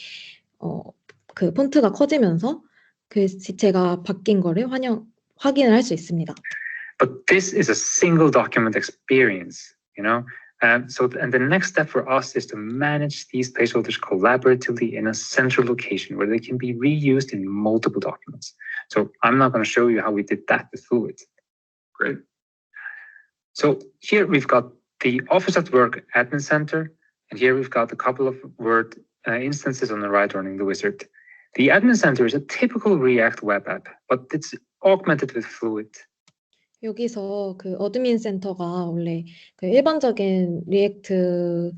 그 폰트가 커지면서 그 지체가 바뀐 거를 확인을 할 수 있습니다. But this is a single document experience, you know. And the next step for us is to manage these placeholders collaboratively in a central location where they can be reused in multiple documents. So I'm not going to show you how we did that with Fluid. Great. So here we've got the Office at Work Admin Center, and here we've got a couple of Word instances on the right running the wizard. The Admin Center is a typical React web app, but it's augmented with Fluid. 여기서 그 어드민 센터가 원래 그 일반적인 리액트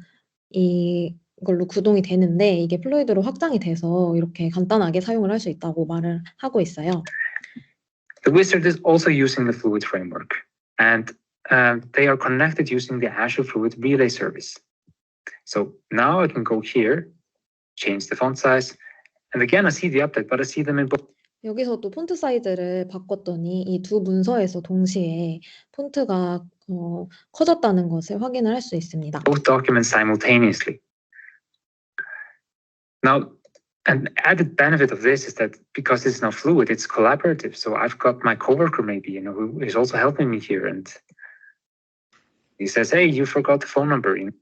이걸로 구동이 되는데 이게 플루이드로 확장이 돼서 이렇게 간단하게 사용을 할 수 있다고 말을 하고 있어요. The wizard is also using the Fluid framework, and they are connected using the Azure Fluid Relay service. So now I can go here, change the font size, and again I see the update, but I see them in both. 여기서도 폰트 사이즈를 바꿨더니 이 두 문서에서 동시에 폰트가 커졌다는 것을 확인을 할 수 있습니다. Both documents simultaneously. Now, an added benefit of this is that because it's now Fluid, it's collaborative. So I've got my coworker maybe, you know, who is also helping me here, and he says, "Hey, you forgot the phone number." You know?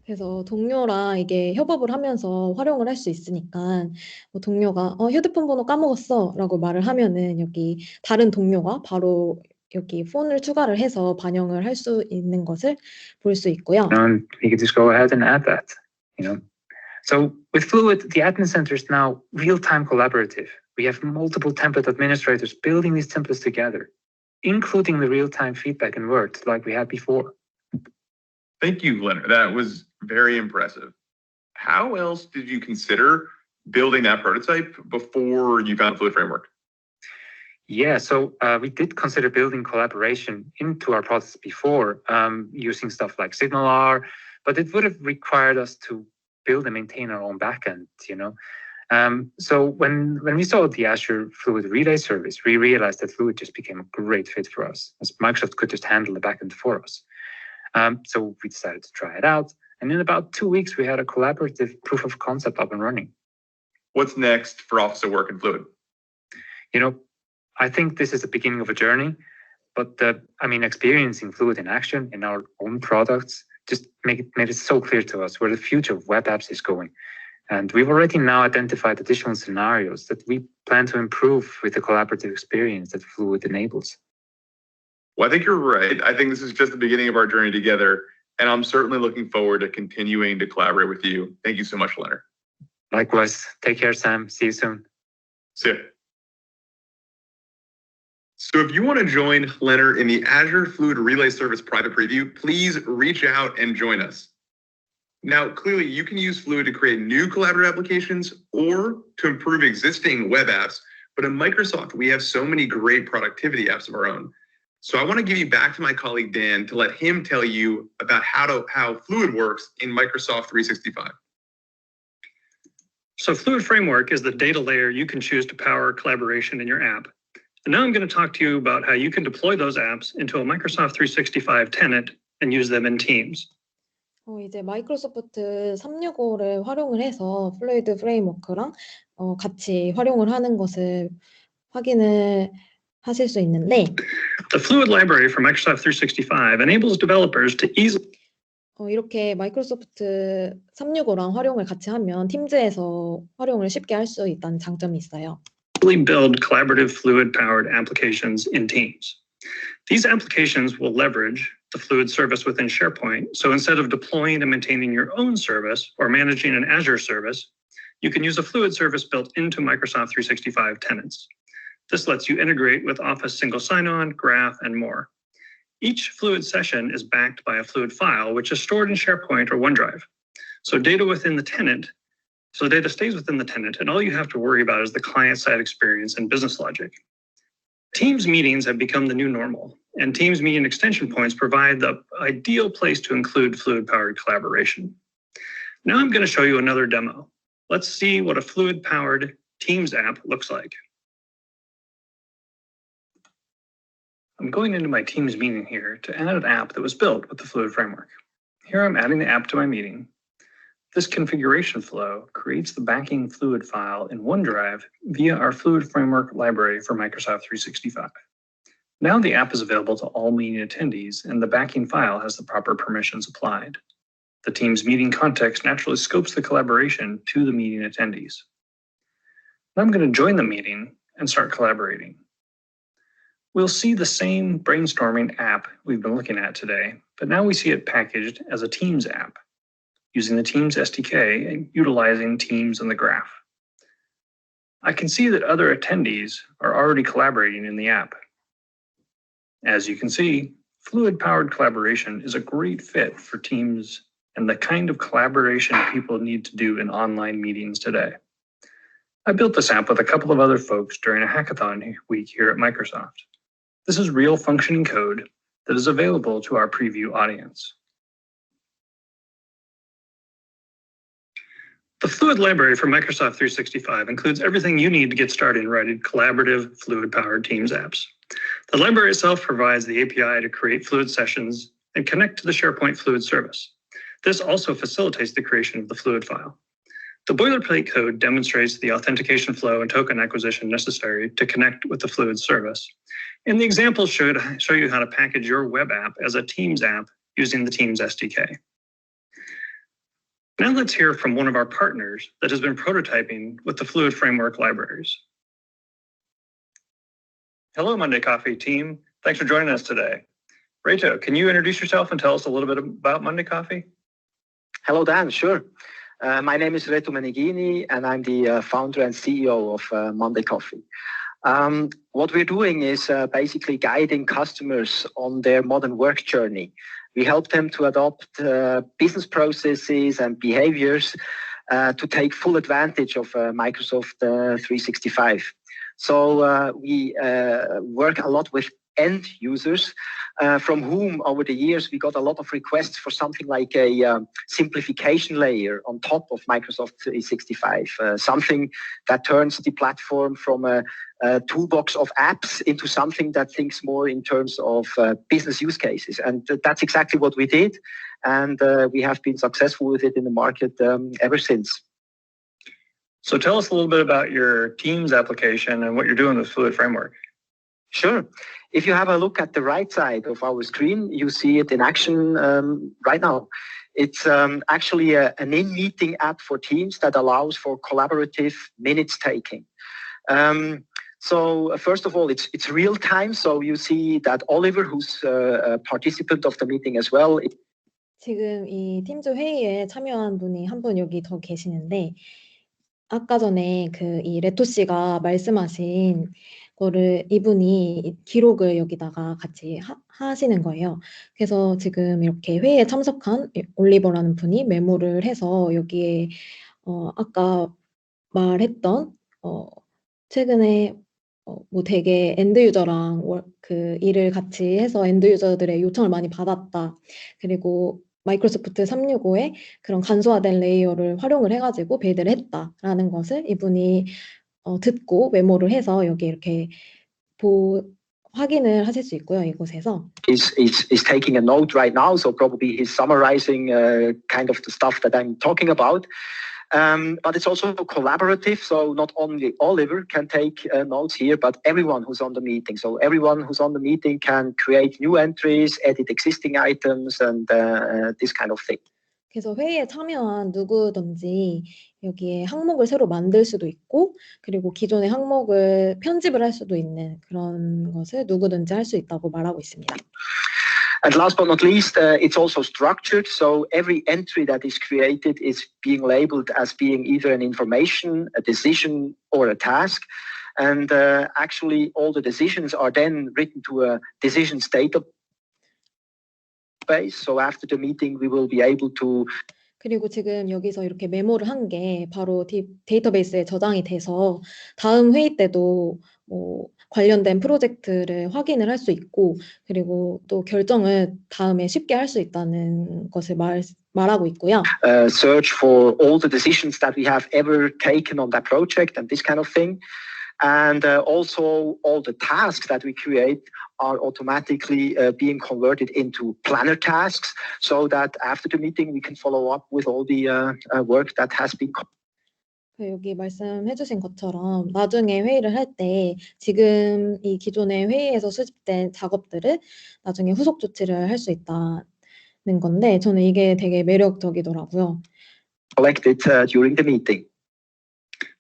그래서 동료랑 이게 협업을 하면서 활용을 할 수 있으니까 뭐 동료가 휴대폰 번호 까먹었어라고 말을 하면은 여기 다른 동료가 바로 여기 폰을 추가를 해서 반영을 할 수 있는 것을 볼 수 있고요. And we can just go ahead and add that, you know. So with Fluid, the admin center is now real-time collaborative. We have multiple template administrators building these templates together, including the real-time feedback in Word like we had before. Thank you, Leonard. That was very impressive. How else did you consider building that prototype before you found Fluid Framework? Yeah, so we did consider building collaboration into our process before, using stuff like SignalR, but it would have required us to build and maintain our own backend, you know. So when we saw the Azure Fluid Relay service, we realized that Fluid just became a great fit for us, as Microsoft could just handle the backend for us. So we decided to try it out, and in about 2 weeks, we had a collaborative proof of concept up and running. What's next for Office at Work in Fluid? You know, I think this is the beginning of a journey, but experiencing Fluid in action in our own products just made it so clear to us where the future of web apps is going. And we've already now identified additional scenarios that we plan to improve with the collaborative experience that Fluid enables. Well, I think you're right. I think this is just the beginning of our journey together, and I'm certainly looking forward to continuing to collaborate with you. Thank you so much, Leonard. Likewise. Take care, Sam. See you soon. See ya. So if you want to join Leonard in the Azure Fluid Relay Service private preview, please reach out and join us. Now, clearly, you can use Fluid to create new collaborative applications or to improve existing web apps. But in Microsoft, we have so many great productivity apps of our own. So I want to give you back to my colleague, Dan, to let him tell you about how Fluid works in Microsoft 365. So Fluid Framework is the data layer you can choose to power collaboration in your app. And now I'm going to talk to you about how you can deploy those apps into a Microsoft 365 tenant and use them in Teams. 이제 마이크로소프트 365를 활용을 해서 플루이드 프레임워크랑 같이 활용을 하는 것을 확인을 하실 수 있는데 The Fluid library for Microsoft 365 enables developers to easily 이렇게 마이크로소프트 365랑 활용을 같이 하면 팀즈에서 활용을 쉽게 할 수 있다는 장점이 있어요. build collaborative Fluid-powered applications in Teams. These applications will leverage the Fluid service within SharePoint. So instead of deploying and maintaining your own service or managing an Azure service, you can use a Fluid service built into Microsoft 365 tenants. This lets you integrate with Office Single Sign-On, Graph, and more. Each Fluid session is backed by a Fluid file, which is stored in SharePoint or OneDrive. So data stays within the tenant, and all you have to worry about is the client-side experience and business logic. Teams meetings have become the new normal, and Teams meeting extension points provide the ideal place to include Fluid-powered collaboration. Now I'm going to show you another demo. Let's see what a Fluid-powered Teams app looks like. I'm going into my Teams meeting here to add an app that was built with the Fluid framework. Here I'm adding the app to my meeting. This configuration flow creates the backing Fluid file in OneDrive via our Fluid framework library for Microsoft 365. Now the app is available to all meeting attendees, and the backing file has the proper permissions applied. The Teams meeting context naturally scopes the collaboration to the meeting attendees. Now I'm going to join the meeting and start collaborating. We'll see the same brainstorming app we've been looking at today, but now we see it packaged as a Teams app, using the Teams SDK and utilizing Teams and the Graph. I can see that other attendees are already collaborating in the app. As you can see, Fluid-powered collaboration is a great fit for Teams and the kind of collaboration people need to do in online meetings today. I built this app with a couple of other folks during a hackathon week here at Microsoft. This is real functioning code that is available to our preview audience. The Fluid library for Microsoft 365 includes everything you need to get started writing collaborative Fluid-powered Teams apps. The library itself provides the API to create Fluid sessions and connect to the SharePoint Fluid service. This also facilitates the creation of the Fluid file. The boilerplate code demonstrates the authentication flow and token acquisition necessary to connect with the Fluid service. And the examples show you how to package your web app as a Teams app using the Teams SDK. Now let's hear from one of our partners that has been prototyping with the Fluid framework libraries. Hello, Monday Coffee team. Thanks for joining us today. Reto, can you introduce yourself and tell us a little bit about Monday Coffee? Hello, Dan. Sure. My name is Reto Meneghini, and I'm the founder and CEO of Monday Coffee. What we're doing is basically guiding customers on their modern work journey. We help them to adopt business processes and behaviors to take full advantage of Microsoft 365. So we work a lot with end users, from whom over the years we got a lot of requests for something like a simplification layer on top of Microsoft 365, something that turns the platform from a toolbox of apps into something that thinks more in terms of business use cases. And that's exactly what we did. And we have been successful with it in the market ever since. So tell us a little bit about your Teams application and what you're doing with Fluid Framework. Sure. If you have a look at the right side of our screen, you see it in action right now. It's actually an in-meeting app for Teams that allows for collaborative minutes taking. So first of all, it's real time. So you see that Oliver, who's a participant of the meeting as well. 지금 이 팀즈 회의에 참여한 분이 한 분 여기 더 계시는데 아까 전에 이 레토 씨가 말씀하신 거를 이분이 기록을 여기다가 같이 하시는 거예요. 그래서 지금 이렇게 회의에 참석한 올리버라는 분이 메모를 해서 여기에 아까 말했던 최근에 뭐 되게 엔드 유저랑 그 일을 같이 해서 엔드 유저들의 요청을 많이 받았다. 그리고 마이크로소프트 365의 그런 간소화된 레이어를 활용을 해가지고 빌드를 했다라는 것을 이분이 듣고 메모를 해서 여기 이렇게 확인을 하실 수 있고요, 이곳에서. Is taking a note right now, so probably he's summarizing kind of the stuff that I'm talking about. But it's also collaborative, so not only Oliver can take notes here, but everyone who's on the meeting. So everyone who's on the meeting can create new entries, edit existing items, and this kind of thing. 그래서 회의에 참여한 누구든지 여기에 항목을 새로 만들 수도 있고, 그리고 기존의 항목을 편집을 할 수도 있는 그런 것을 누구든지 할 수 있다고 말하고 있습니다. And last but not least, it's also structured. So every entry that is created is being labeled as being either an information, a decision, or a task. And actually, all the decisions are then written to a decisions database. So after the meeting, we will be able to. 그리고 지금 여기서 이렇게 메모를 한 게 바로 데이터베이스에 저장이 돼서 다음 회의 때도 뭐 관련된 프로젝트를 확인을 할 수 있고 그리고 또 결정을 다음에 쉽게 할 수 있다는 것을 말하고 있고요. Search for all the decisions that we have ever taken on that project and this kind of thing. And also all the tasks that we create are automatically being converted into planner tasks so that after the meeting we can follow up with all the work that has been. 여기 말씀해주신 것처럼 나중에 회의를 할 때 지금 이 기존의 회의에서 수집된 작업들을 나중에 후속 조치를 할 수 있다는 건데 저는 이게 되게 매력적이더라고요. Collected during the meeting.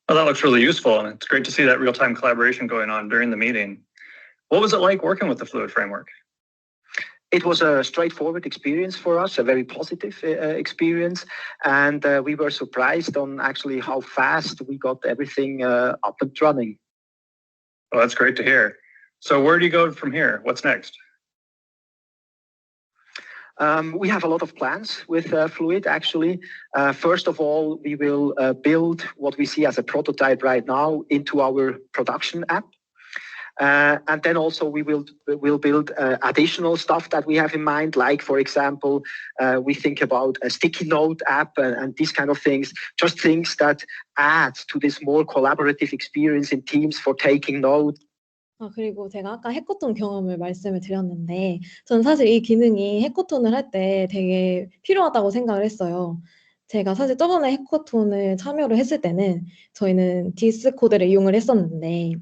Well, that looks really useful, and it's great to see that real-time collaboration going on during the meeting. What was it like working with the Fluid Framework? It was a straightforward experience for us, a very positive experience, and we were surprised on actually how fast we got everything up and running. Well, that's great to hear. So where do you go from here? What's next? We have a lot of plans with Fluid, actually. First of all, we will build what we see as a prototype right now into our production app. And then also we will build additional stuff that we have in mind, like, for example, we think about a sticky note app and these kind of things, just things that add to this more collaborative experience in Teams for taking notes. 그리고 제가 아까 해커톤 경험을 말씀을 드렸는데 저는 사실 이 기능이 해커톤을 할 때 되게 필요하다고 생각을 했어요. 제가 사실 저번에 해커톤을 참여를 했을 때는 저희는 디스코드를 이용을 했었는데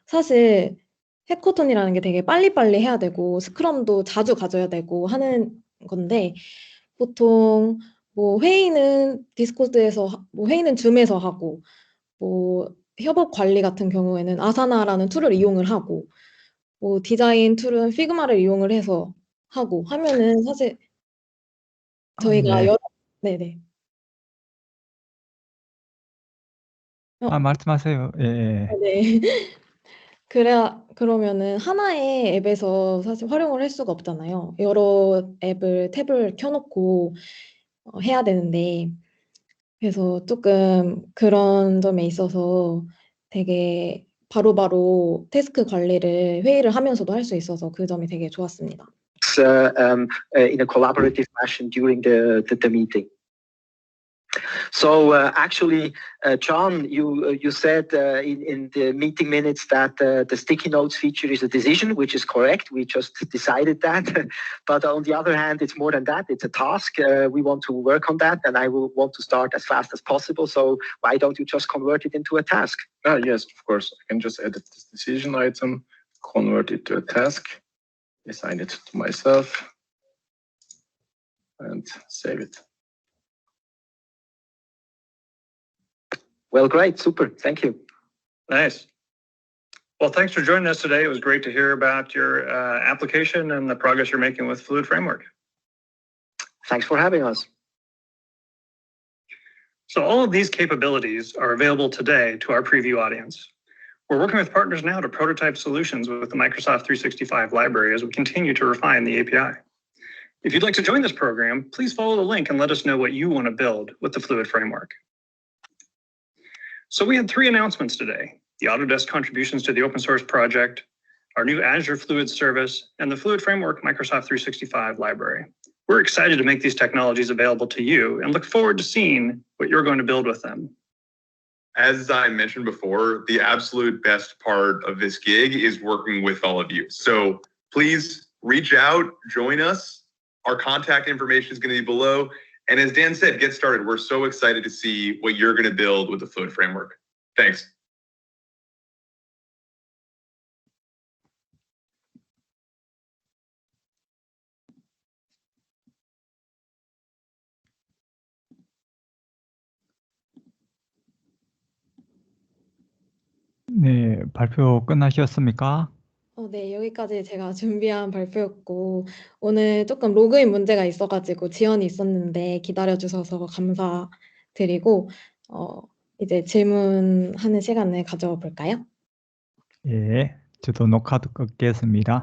사실 해커톤이라는 게 되게 빨리빨리 해야 되고 스크럼도 자주 가져야 되고 하는 건데 보통 뭐 회의는 디스코드에서 뭐 회의는 줌에서 하고 뭐 협업 관리 같은 경우에는 아사나라는 툴을 이용을 하고 뭐 디자인 툴은 피그마를 이용을 해서 하고 하면은 사실 저희가 네. 네네. 말씀하세요. 예. 네. 그러면은 하나의 앱에서 사실 활용을 할 수가 없잖아요. 여러 탭을 켜놓고 해야 되는데 그래서 조금 그런 점에 있어서 되게 바로바로 태스크 관리를 회의를 하면서도 할 수 있어서 그 점이 되게 좋았습니다. In a collaborative fashion during the meeting. So actually, John, you said in the meeting minutes that the sticky notes feature is a decision, which is correct. We just decided that. But on the other hand, it's more than that. It's a task. We want to work on that, and I will want to start as fast as possible. So why don't you just convert it into a task? Yes, of course. I can just edit this decision item, convert it to a task, assign it to myself, and save it. Well, great, super, thank you. Nice. Well, thanks for joining us today. It was great to hear about your application and the progress you're making with Fluid Framework. Thanks for having us. So all of these capabilities are available today to our preview audience. We're working with partners now to prototype solutions with the Microsoft 365 library as we continue to refine the API. If you'd like to join this program, please follow the link and let us know what you want to build with the Fluid Framework. So we had 3 announcements today: the Autodesk contributions to the open source project, our new Azure Fluid service, and the Fluid Framework Microsoft 365 library. We're excited to make these technologies available to you and look forward to seeing what you're going to build with them. As I mentioned before, the absolute best part of this gig is working with all of you. So please reach out, join us. Our contact information is going to be below. And as Dan said, get started. We're so excited to see what you're going to build with the Fluid Framework. Thanks. 네, 발표 끝나셨습니까? 네, 여기까지 제가 준비한 발표였고, 오늘 조금 로그인 문제가 있어가지고 지연이 있었는데 기다려주셔서 감사드리고, 이제 질문하는 시간을 가져볼까요? 예, 저도 녹화도 끊겠습니다.